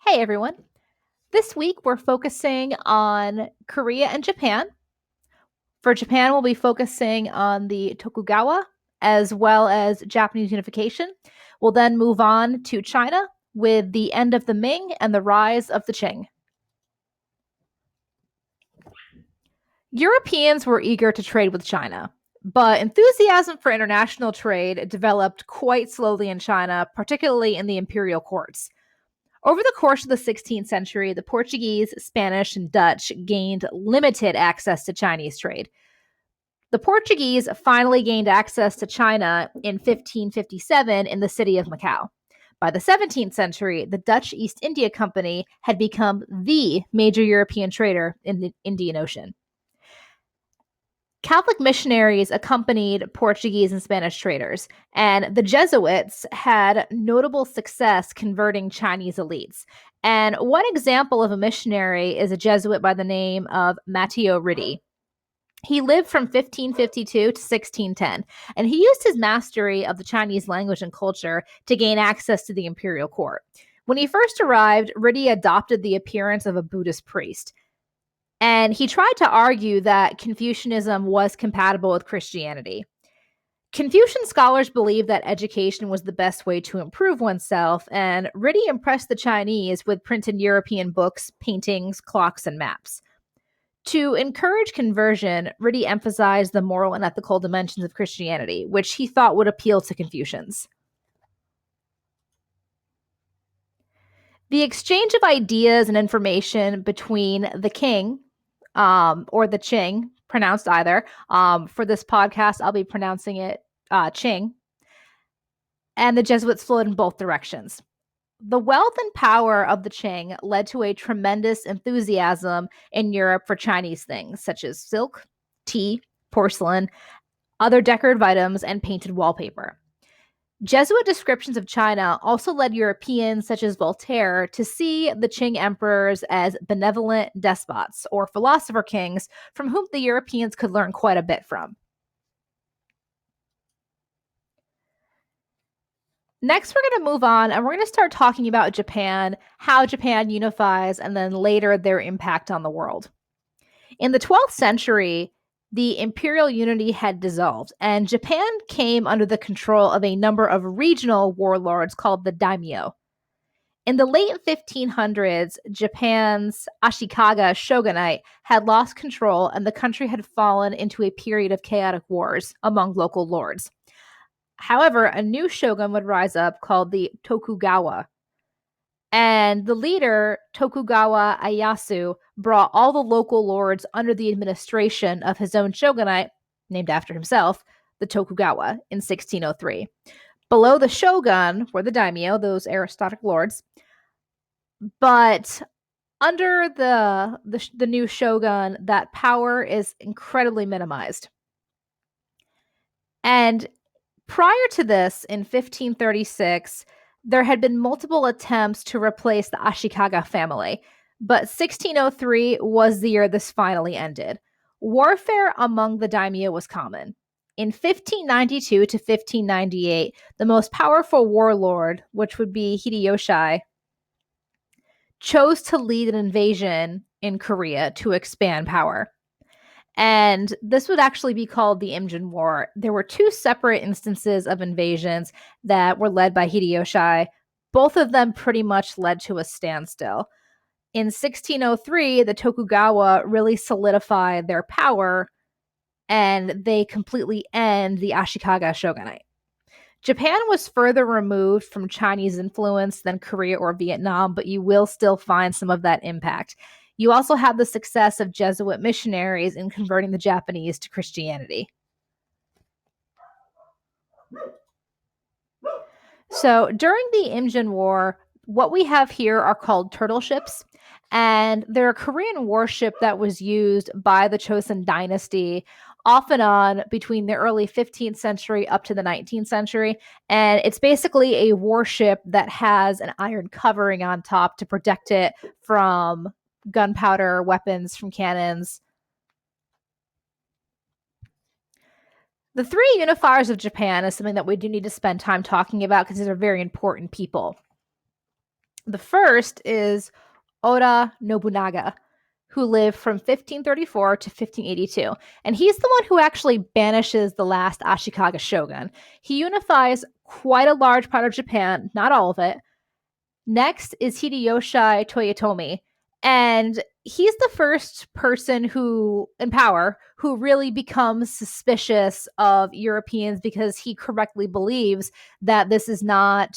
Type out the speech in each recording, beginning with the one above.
Hey everyone. This week we're focusing on Korea and Japan. For Japan, we'll be focusing on the Tokugawa as well as Japanese unification. We'll then move on to China with the end of the Ming and the rise of the Qing. Europeans were eager to trade with China, but enthusiasm for international trade developed quite slowly in China, particularly in the imperial courts. Over the course of the 16th century, the Portuguese, Spanish, and Dutch gained limited access to Chinese trade. The Portuguese finally gained access to China in 1557 in the city of Macau. By the 17th century, the Dutch East India Company had become the major European trader in the Indian Ocean. Catholic missionaries accompanied Portuguese and Spanish traders, and the Jesuits had notable success converting Chinese elites. And one example of a missionary is a Jesuit by the name of Matteo Ricci. He lived from 1552 to 1610, and he used his mastery of the Chinese language and culture to gain access to the imperial court. When he first arrived, Ricci adopted the appearance of a Buddhist priest. And he tried to argue that Confucianism was compatible with Christianity. Confucian scholars believed that education was the best way to improve oneself, and Ricci impressed the Chinese with printed European books, paintings, clocks, and maps. To encourage conversion, Ricci emphasized the moral and ethical dimensions of Christianity, which he thought would appeal to Confucians. The exchange of ideas and information between the king or the Qing, pronounced either. For this podcast, I'll be pronouncing it Qing. And the Jesuits flowed in both directions. The wealth and power of the Qing led to a tremendous enthusiasm in Europe for Chinese things, such as silk, tea, porcelain, other decorative items, and painted wallpaper. Jesuit descriptions of China also led Europeans such as Voltaire to see the Qing emperors as benevolent despots or philosopher kings from whom the Europeans could learn quite a bit from. Next, we're going to move on and we're going to start talking about Japan, how Japan unifies, and then later their impact on the world. In the 12th century, the imperial unity had dissolved, and Japan came under the control of a number of regional warlords called the daimyo. In the late 1500s, Japan's Ashikaga shogunate had lost control, and the country had fallen into a period of chaotic wars among local lords. However, a new shogun would rise up called the Tokugawa. And the leader, Tokugawa Ieyasu, brought all the local lords under the administration of his own shogunate, named after himself, the Tokugawa, in 1603. Below the shogun were the daimyo, those aristocratic lords. But under the new shogun, that power is incredibly minimized. And prior to this, in 1536, there had been multiple attempts to replace the Ashikaga family, but 1603 was the year this finally ended. Warfare among the daimyo was common. In 1592 to 1598, the most powerful warlord, which would be Hideyoshi, chose to lead an invasion in Korea to expand power. And this would actually be called the Imjin War. There were two separate instances of invasions that were led by Hideyoshi. Both of them pretty much led to a standstill. In 1603, the Tokugawa really solidified their power, and they completely end the Ashikaga shogunate. Japan was further removed from Chinese influence than Korea or Vietnam, but you will still find some of that impact. You also have the success of Jesuit missionaries in converting the Japanese to Christianity. So during the Imjin War, what we have here are called turtle ships, and they're a Korean warship that was used by the Choson Dynasty off and on between the early 15th century up to the 19th century. And it's basically a warship that has an iron covering on top to protect it from gunpowder, weapons, from cannons. The three unifiers of Japan is something that we do need to spend time talking about because these are very important people. The first is Oda Nobunaga, who lived from 1534 to 1582. And he's the one who actually banishes the last Ashikaga shogun. He unifies quite a large part of Japan, not all of it. Next is Hideyoshi Toyotomi. And he's the first person who, in power, who really becomes suspicious of Europeans because he correctly believes that this is not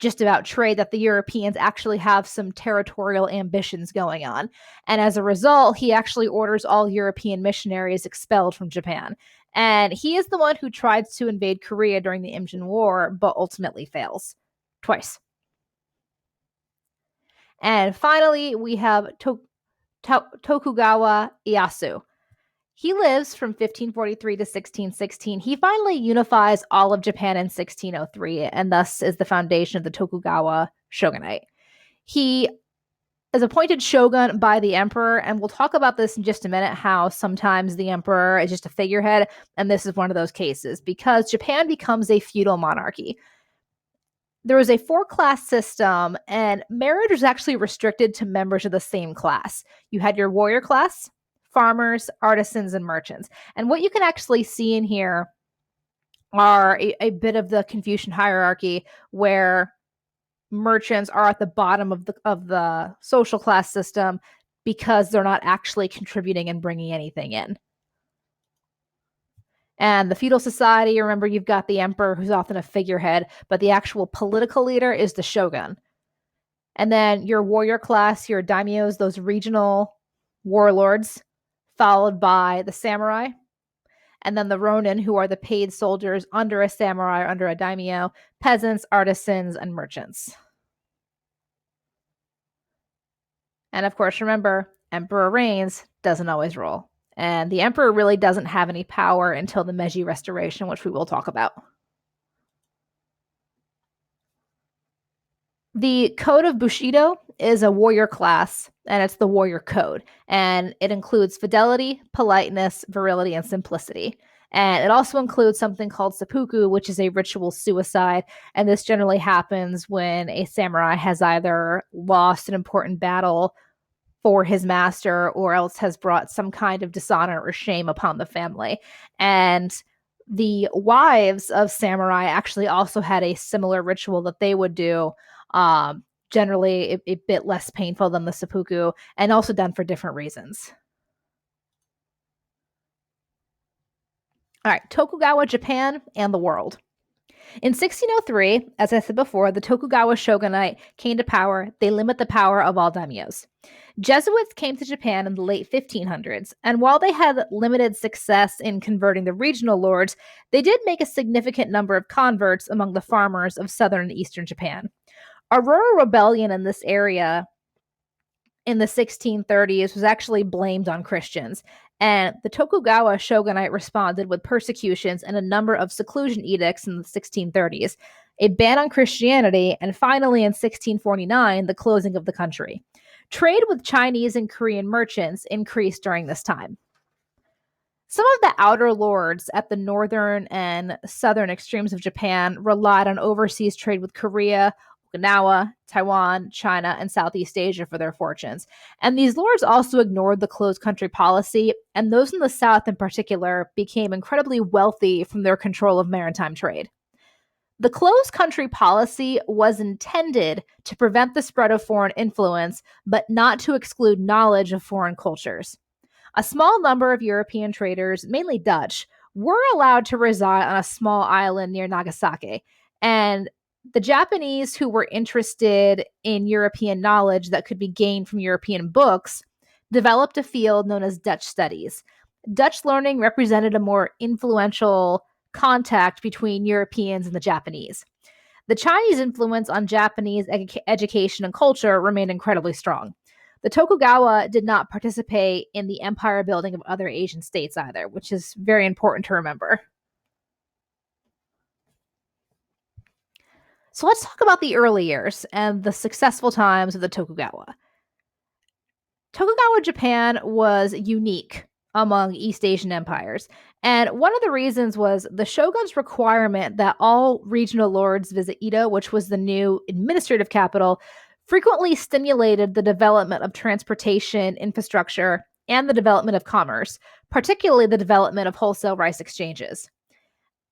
just about trade, that the Europeans actually have some territorial ambitions going on. And as a result, he actually orders all European missionaries expelled from Japan. And he is the one who tried to invade Korea during the Imjin War, but ultimately fails twice. And finally, we have Tokugawa Ieyasu. He lives from 1543 to 1616. He finally unifies all of Japan in 1603, and thus is the foundation of the Tokugawa shogunate. He is appointed shogun by the emperor, and we'll talk about this in just a minute, how sometimes the emperor is just a figurehead, and this is one of those cases, because Japan becomes a feudal monarchy. There was a 4-class system, and marriage was actually restricted to members of the same class. You had your warrior class, farmers, artisans, and merchants. And what you can actually see in here are a bit of the Confucian hierarchy, where merchants are at the bottom of the social class system because they're not actually contributing and bringing anything in. And the feudal society, remember, you've got the emperor, who's often a figurehead, but the actual political leader is the shogun. And then your warrior class, your daimyos, those regional warlords, followed by the samurai. And then the Ronin, who are the paid soldiers under a samurai or under a daimyo, peasants, artisans, and merchants. And of course, remember, emperor reigns, doesn't always rule. And the emperor really doesn't have any power until the Meiji Restoration, which we will talk about. The Code of Bushido is a warrior class, and it's the warrior code. And it includes fidelity, politeness, virility, and simplicity. And it also includes something called seppuku, which is a ritual suicide. And this generally happens when a samurai has either lost an important battle for his master or else has brought some kind of dishonor or shame upon the family. And the wives of samurai actually also had a similar ritual that they would do, generally a bit less painful than the seppuku, and also done for different reasons. All right, Tokugawa Japan and the world. In 1603, as I said before, the Tokugawa shogunate came to power. They limit the power of all daimyos. Jesuits came to Japan in the late 1500s, and while they had limited success in converting the regional lords, they did make a significant number of converts among the farmers of southern and eastern Japan. A rural rebellion in this area in the 1630s was actually blamed on Christians, and the Tokugawa shogunate responded with persecutions and a number of seclusion edicts in the 1630s, a ban on Christianity, and finally in 1649, the closing of the country. Trade with Chinese and Korean merchants increased during this time. Some of the outer lords at the northern and southern extremes of Japan relied on overseas trade with Korea, Okinawa, Taiwan, China, and Southeast Asia for their fortunes. And these lords also ignored the closed country policy, and those in the South in particular became incredibly wealthy from their control of maritime trade. The closed country policy was intended to prevent the spread of foreign influence, but not to exclude knowledge of foreign cultures. A small number of European traders, mainly Dutch, were allowed to reside on a small island near Nagasaki, and the Japanese who were interested in European knowledge that could be gained from European books developed a field known as Dutch studies. Dutch learning represented a more influential contact between Europeans and the Japanese. The Chinese influence on Japanese education and culture remained incredibly strong. The Tokugawa did not participate in the empire building of other Asian states either, which is very important to remember. So let's talk about the early years and the successful times of the Tokugawa. Tokugawa Japan was unique among East Asian empires. And one of the reasons was the shogun's requirement that all regional lords visit Edo, which was the new administrative capital, frequently stimulated the development of transportation infrastructure and the development of commerce, particularly the development of wholesale rice exchanges.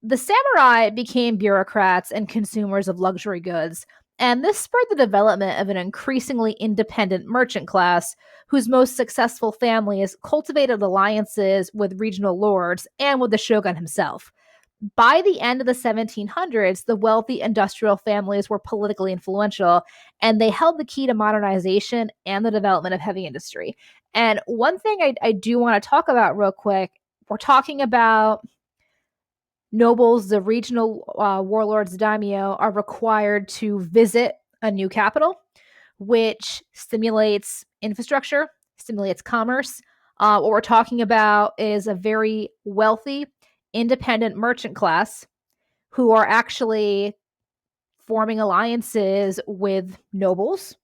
The samurai became bureaucrats and consumers of luxury goods, and this spurred the development of an increasingly independent merchant class whose most successful families cultivated alliances with regional lords and with the shogun himself. By the end of the 1700s, the wealthy industrial families were politically influential, and they held the key to modernization and the development of heavy industry. And one thing I do want to talk about real quick, we're talking about nobles, the regional warlords, daimyo, are required to visit a new capital, which stimulates infrastructure, stimulates commerce. What we're talking about is a very wealthy, independent merchant class who are actually forming alliances with nobles,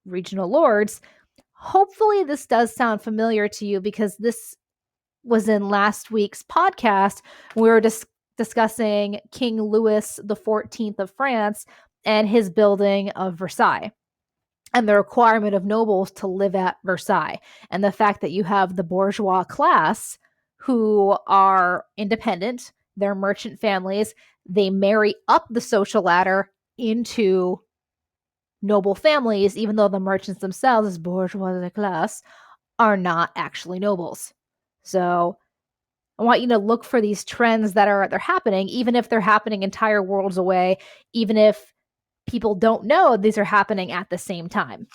regional lords. Hopefully, this does sound familiar to you because this was in last week's podcast. We were discussing King Louis XIV of France and his building of Versailles and the requirement of nobles to live at Versailles, and the fact that you have the bourgeois class who are independent, they're merchant families, they marry up the social ladder into noble families, even though the merchants themselves, as bourgeois class, are not actually nobles. So I want you to look for these trends they're happening, even if they're happening entire worlds away, even if people don't know these are happening at the same time.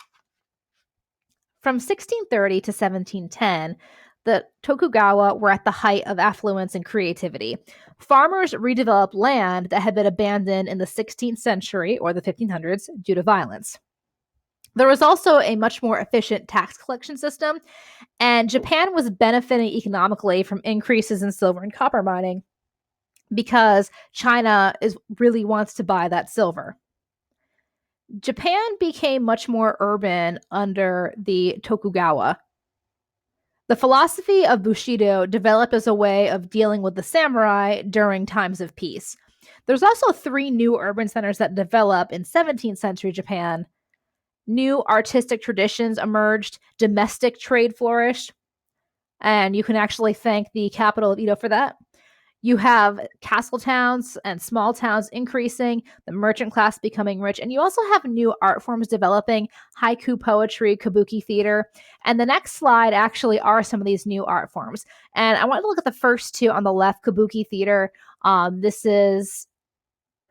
From 1630 to 1710, the Tokugawa were at the height of affluence and creativity. Farmers redeveloped land that had been abandoned in the 16th century or the 1500s due to violence. There was also a much more efficient tax collection system, and Japan was benefiting economically from increases in silver and copper mining because China really wants to buy that silver. Japan became much more urban under the Tokugawa. The philosophy of Bushido developed as a way of dealing with the samurai during times of peace. There's also 3 new urban centers that develop in 17th century Japan. New artistic traditions emerged, domestic trade flourished, and you can actually thank the capital of Edo for that. You have castle towns and small towns increasing, the merchant class becoming rich, and you also have new art forms developing, haiku poetry, kabuki theater. And the next slide actually are some of these new art forms. And I want to look at the first 2 on the left, kabuki theater. This is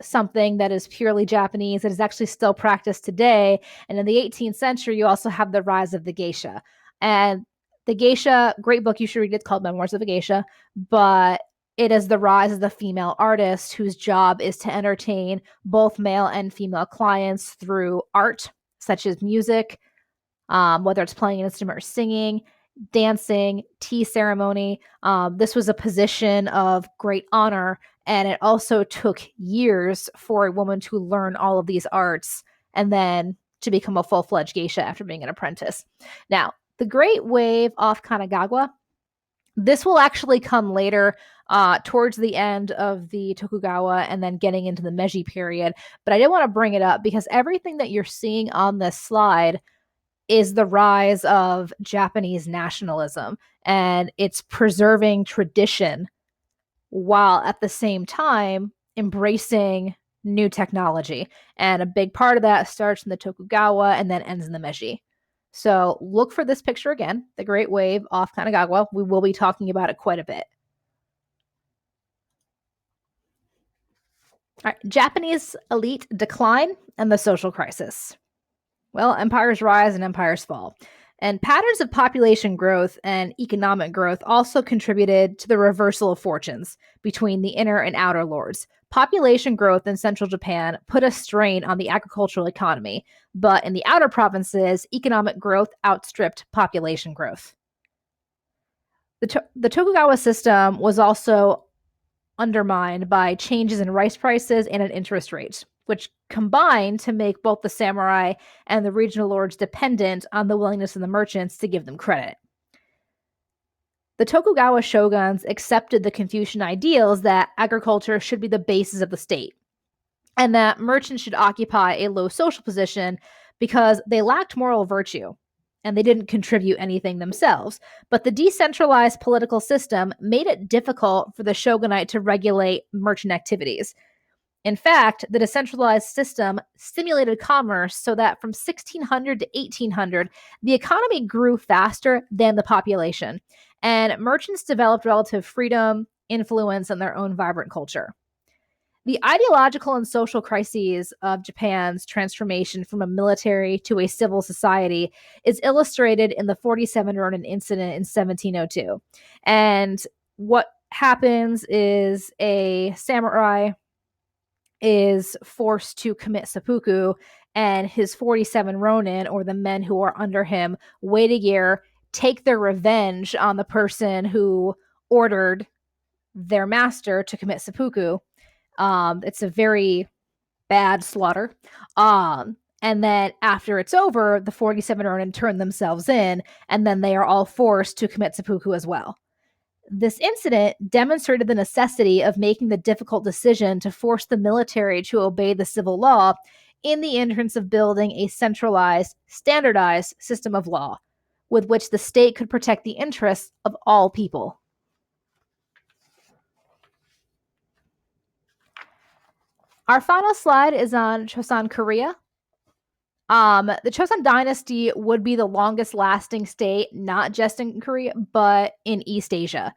something that is purely Japanese. It is actually still practiced today. And in the 18th century, you also have the rise of the geisha. And the geisha, great book, you should read it. It's called Memoirs of a Geisha. But it is the rise of the female artist whose job is to entertain both male and female clients through art, such as music, whether it's playing an instrument or singing, dancing, tea ceremony. This was a position of great honor, and it also took years for a woman to learn all of these arts and then to become a full-fledged geisha after being an apprentice. Now, the Great Wave off Kanagawa, this will actually come later, towards the end of the Tokugawa and then getting into the Meiji period. But I did want to bring it up because everything that you're seeing on this slide is the rise of Japanese nationalism, and it's preserving tradition while at the same time embracing new technology. And a big part of that starts in the Tokugawa and then ends in the Meiji. So look for this picture again, the Great Wave off Kanagawa. We will be talking about it quite a bit. All right, Japanese elite decline and the social crisis. Well, empires rise and empires fall. And patterns of population growth and economic growth also contributed to the reversal of fortunes between the inner and outer lords. Population growth in central Japan put a strain on the agricultural economy, but in the outer provinces, economic growth outstripped population growth. The Tokugawa system was also undermined by changes in rice prices and in interest rates, which combined to make both the samurai and the regional lords dependent on the willingness of the merchants to give them credit. The Tokugawa shoguns accepted the Confucian ideals that agriculture should be the basis of the state, and that merchants should occupy a low social position, because they lacked moral virtue and they didn't contribute anything themselves. But the decentralized political system made it difficult for the shogunate to regulate merchant activities. In fact, the decentralized system stimulated commerce so that from 1600 to 1800, the economy grew faster than the population, and merchants developed relative freedom, influence, and their own vibrant culture. The ideological and social crises of Japan's transformation from a military to a civil society is illustrated in the 47 Ronin incident in 1702. And what happens is a samurai is forced to commit seppuku, and his 47 Ronin, or the men who are under him, wait a year, take their revenge on the person who ordered their master to commit seppuku. It's a very bad slaughter. And then after it's over, the 47 Ronin turn themselves in, and then they are all forced to commit seppuku as well. This incident demonstrated the necessity of making the difficult decision to force the military to obey the civil law in the interest of building a centralized, standardized system of law with which the state could protect the interests of all people. Our final slide is on Choson Korea. The Choson Dynasty would be the longest lasting state, not just in Korea, but in East Asia.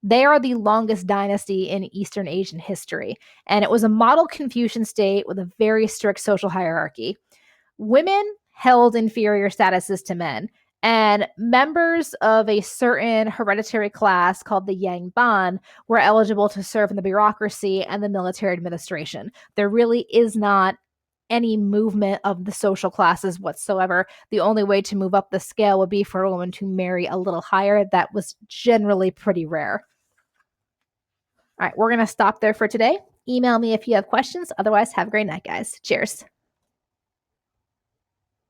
They are the longest dynasty in Eastern Asian history, and it was a model Confucian state with a very strict social hierarchy. Women held inferior statuses to men, and members of a certain hereditary class called the Yangban were eligible to serve in the bureaucracy and the military administration. There really is not any movement of the social classes whatsoever. The only way to move up the scale would be for a woman to marry a little higher. That was generally pretty rare. All right, we're going to stop there for today. Email me if you have questions. Otherwise, have a great night, guys. Cheers.